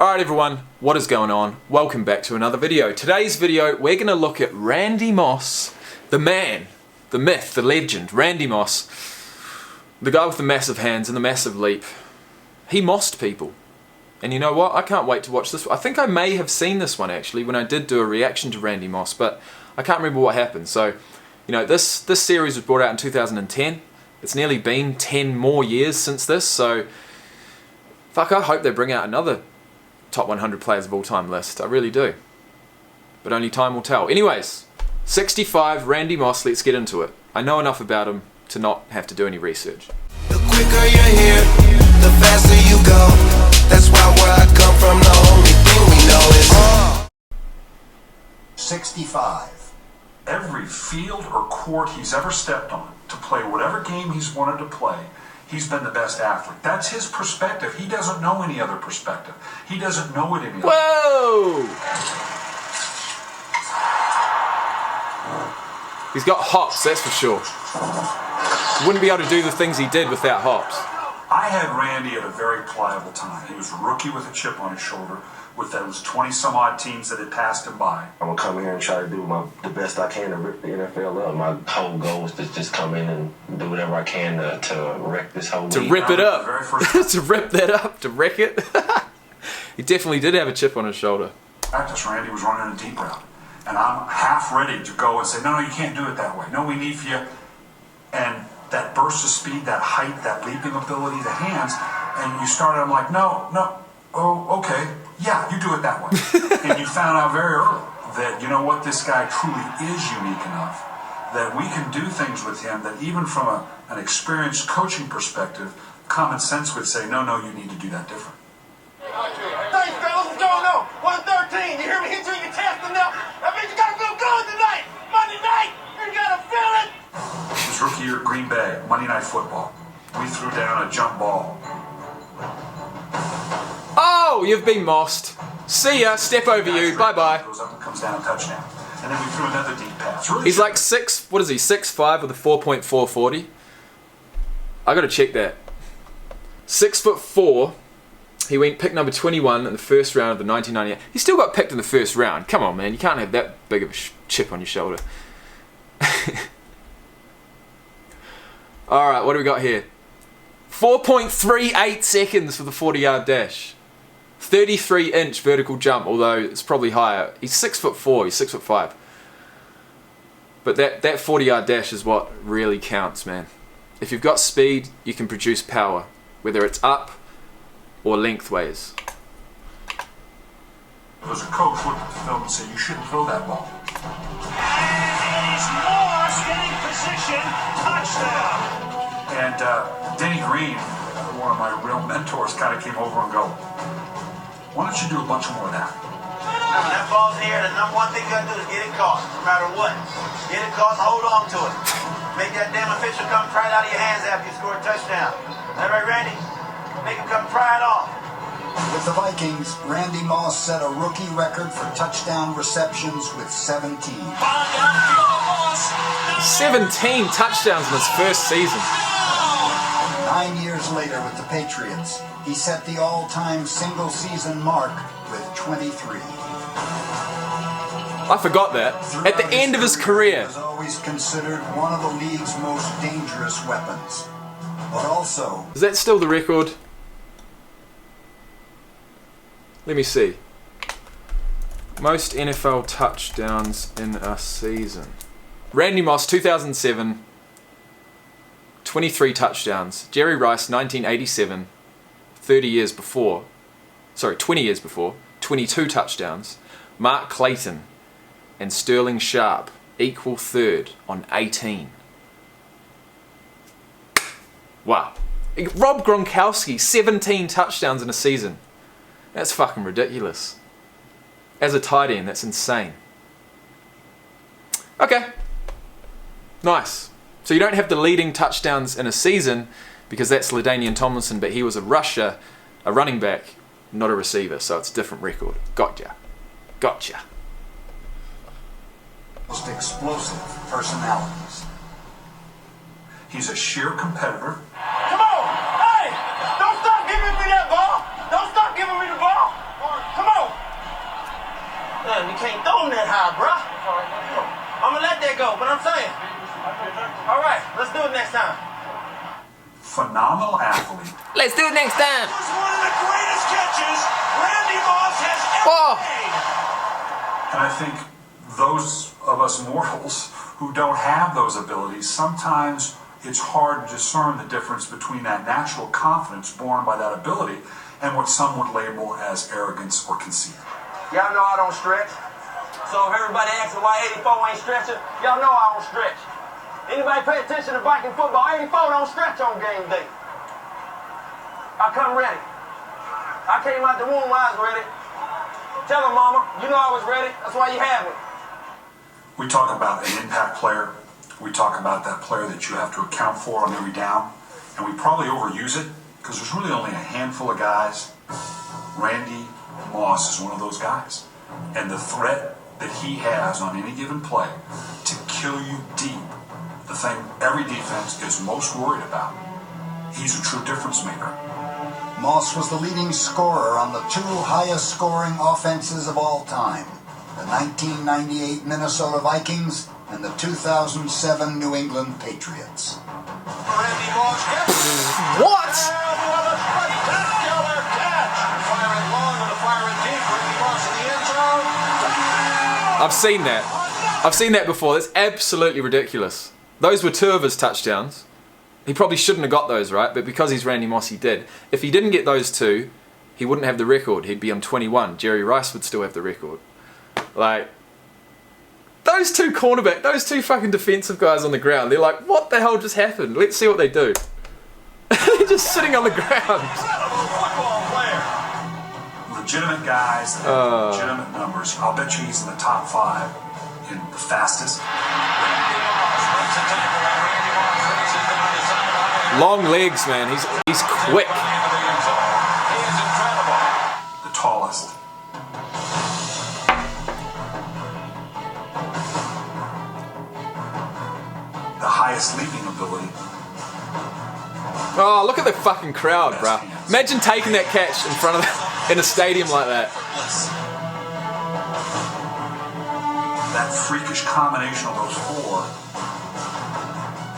Alright everyone, what is going on? Welcome back to another video. Today's video, we're going to look at Randy Moss, the man, the myth, the legend, Randy Moss, the guy with the massive hands and the massive leap. He mossed people. And you know what? I can't wait to watch this. I think I may have seen this one actually when I did do a reaction to Randy Moss, but I can't remember what happened. So, you know, this series was brought out in 2010. It's nearly been 10 more years since this, so fuck, I hope they bring out another top 100 players of all time list. I really do. But only time will tell. Anyways, 65, Randy Moss, let's get into it. I know enough about him to not have to do any research. The quicker you're here, the faster you go. That's why where I come from, the only thing we know is 65. Every field or court he's ever stepped on to play whatever game he's wanted to play, he's been the best athlete. That's his perspective. He doesn't know any other perspective. He doesn't know it any other. Whoa! He's got hops, that's for sure. Wouldn't be able to do the things he did without hops. I had Randy at a very pliable time. He was a rookie with a chip on his shoulder with those 20 some odd teams that had passed him by. I'm gonna come here and try to do the best I can to rip the NFL up. My whole goal is to just come in and do whatever I can to wreck this whole league. To rip it up. To rip that up, to wreck it. He definitely did have a chip on his shoulder. Practice, Randy was running a deep route. And I'm half ready to go and say, no, you can't do it that way. No, we need for you. And that burst of speed, that height, that leaping ability, the hands, and you started, I'm like, no, oh, okay, yeah, you do it that way. And you found out very early that, you know what, this guy truly is unique enough that we can do things with him that even from an experienced coaching perspective, common sense would say, no, you need to do that different. Thanks, fellas, what's going on? 113, you hear me hit you in your chest enough? That means you gotta feel good tonight! Monday night, you gotta feel it! His rookie year at Green Bay, Monday Night Football. We threw down a jump ball. Oh, you've been mossed. See ya, step over you, bye-bye. Goes up and comes down a touchdown. And then we threw another deep pass. Really He's like 6'5" with a 4.440. I gotta check that. 6'4". He went pick number 21 in the first round of the 1998. He still got picked in the first round. Come on, man. You can't have that big of a chip on your shoulder. Alright, what do we got here? 4.38 seconds for the 40-yard dash. 33-inch vertical jump, although it's probably higher. He's 6'4", he's 6'5". But that 40-yard dash is what really counts, man. If you've got speed, you can produce power, whether it's up or lengthways. As a coach, looked at the film and said, you shouldn't throw that ball. It's Moss getting position, touchdown! And Denny Green, one of my real mentors, kind of came over and go, why don't you do a bunch more of that? When that ball's in the air, the number one thing you gotta do is get it caught, no matter what. Get it caught and hold on to it. Make that damn official come pry it out of your hands after you score a touchdown. Is that right, Randy? Make him come pry it off. With the Vikings, Randy Moss set a rookie record for touchdown receptions with 17. 17 touchdowns in his first season. 9 years later with the Patriots, he set the all-time single-season mark with 23. I forgot that. At the end of his career. He was always considered one of the league's most dangerous weapons. But also... Is that still the record? Let me see. Most NFL touchdowns in a season. Randy Moss, 2007. 23 touchdowns. Jerry Rice, 1987. 20 years before. 22 touchdowns. Mark Clayton and Sterling Sharp equal third on 18. Wow. Rob Gronkowski, 17 touchdowns in a season. That's fucking ridiculous. As a tight end, that's insane. Okay. Nice. So you don't have the leading touchdowns in a season because that's LaDainian Tomlinson, but he was a rusher, a running back, not a receiver, so it's a different record. Gotcha. most explosive personalities. He's a sheer competitor. Come on! Hey! Don't stop giving me that ball! Don't stop giving me the ball! boom that high, bruh. I'm gonna let that go, but I'm saying. All right, let's do it next time. Phenomenal athlete. Let's do it next time. This was one of the greatest catches Randy Moss has ever made. And I think those of us mortals who don't have those abilities, sometimes it's hard to discern the difference between that natural confidence born by that ability and what some would label as arrogance or conceit. Y'all know I don't stretch. So if everybody asking why 84 ain't stretching, y'all know I don't stretch. Anybody pay attention to Viking football? 84 don't stretch on game day. I come ready. I came out the womb when I was ready. Tell her, mama, you know I was ready. That's why you have me. We talk about an impact player. We talk about that player that you have to account for on every down. And we probably overuse it because there's really only a handful of guys. Randy Moss is one of those guys. And the threat that he has on any given play to kill you deep, the thing every defense is most worried about. He's a true difference maker. Moss was the leading scorer on the two highest scoring offenses of all time, the 1998 Minnesota Vikings and the 2007 New England Patriots. Randy Moss gets What? what a spectacular catch! Fire it long and fire it deep. Randy Moss in the end zone. I've seen that. I've seen that before. That's absolutely ridiculous. Those were two of his touchdowns. He probably shouldn't have got those, right? But because he's Randy Moss, he did. If he didn't get those two, he wouldn't have the record. He'd be on 21. Jerry Rice would still have the record. Like, those two fucking defensive guys on the ground, they're like, what the hell just happened? Let's see what they do. They're just sitting on the ground. Legitimate guys that have legitimate numbers. I'll bet you he's in the top 5 in the fastest. Long legs, man. He's quick. The tallest. The highest leaping ability. Oh, look at the fucking crowd, bruh. Imagine taking that catch in front of in a stadium like that. That freakish combination of those 4,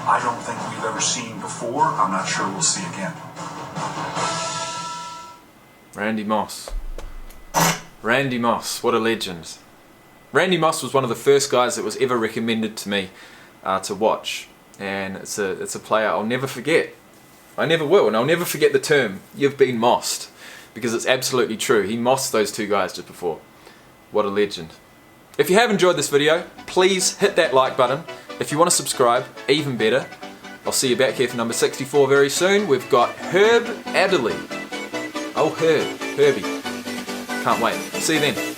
I don't think we've ever seen before. I'm not sure we'll see again. Randy Moss. Randy Moss, what a legend. Randy Moss was one of the first guys that was ever recommended to me to watch. And it's a player I'll never forget. I never will, and I'll never forget the term, you've been mossed. Because it's absolutely true. He mossed those two guys just before. What a legend. If you have enjoyed this video, please hit that like button. If you want to subscribe, even better. I'll see you back here for number 64 very soon. We've got Herb Adderley. Oh, Herbie. Can't wait. See you then.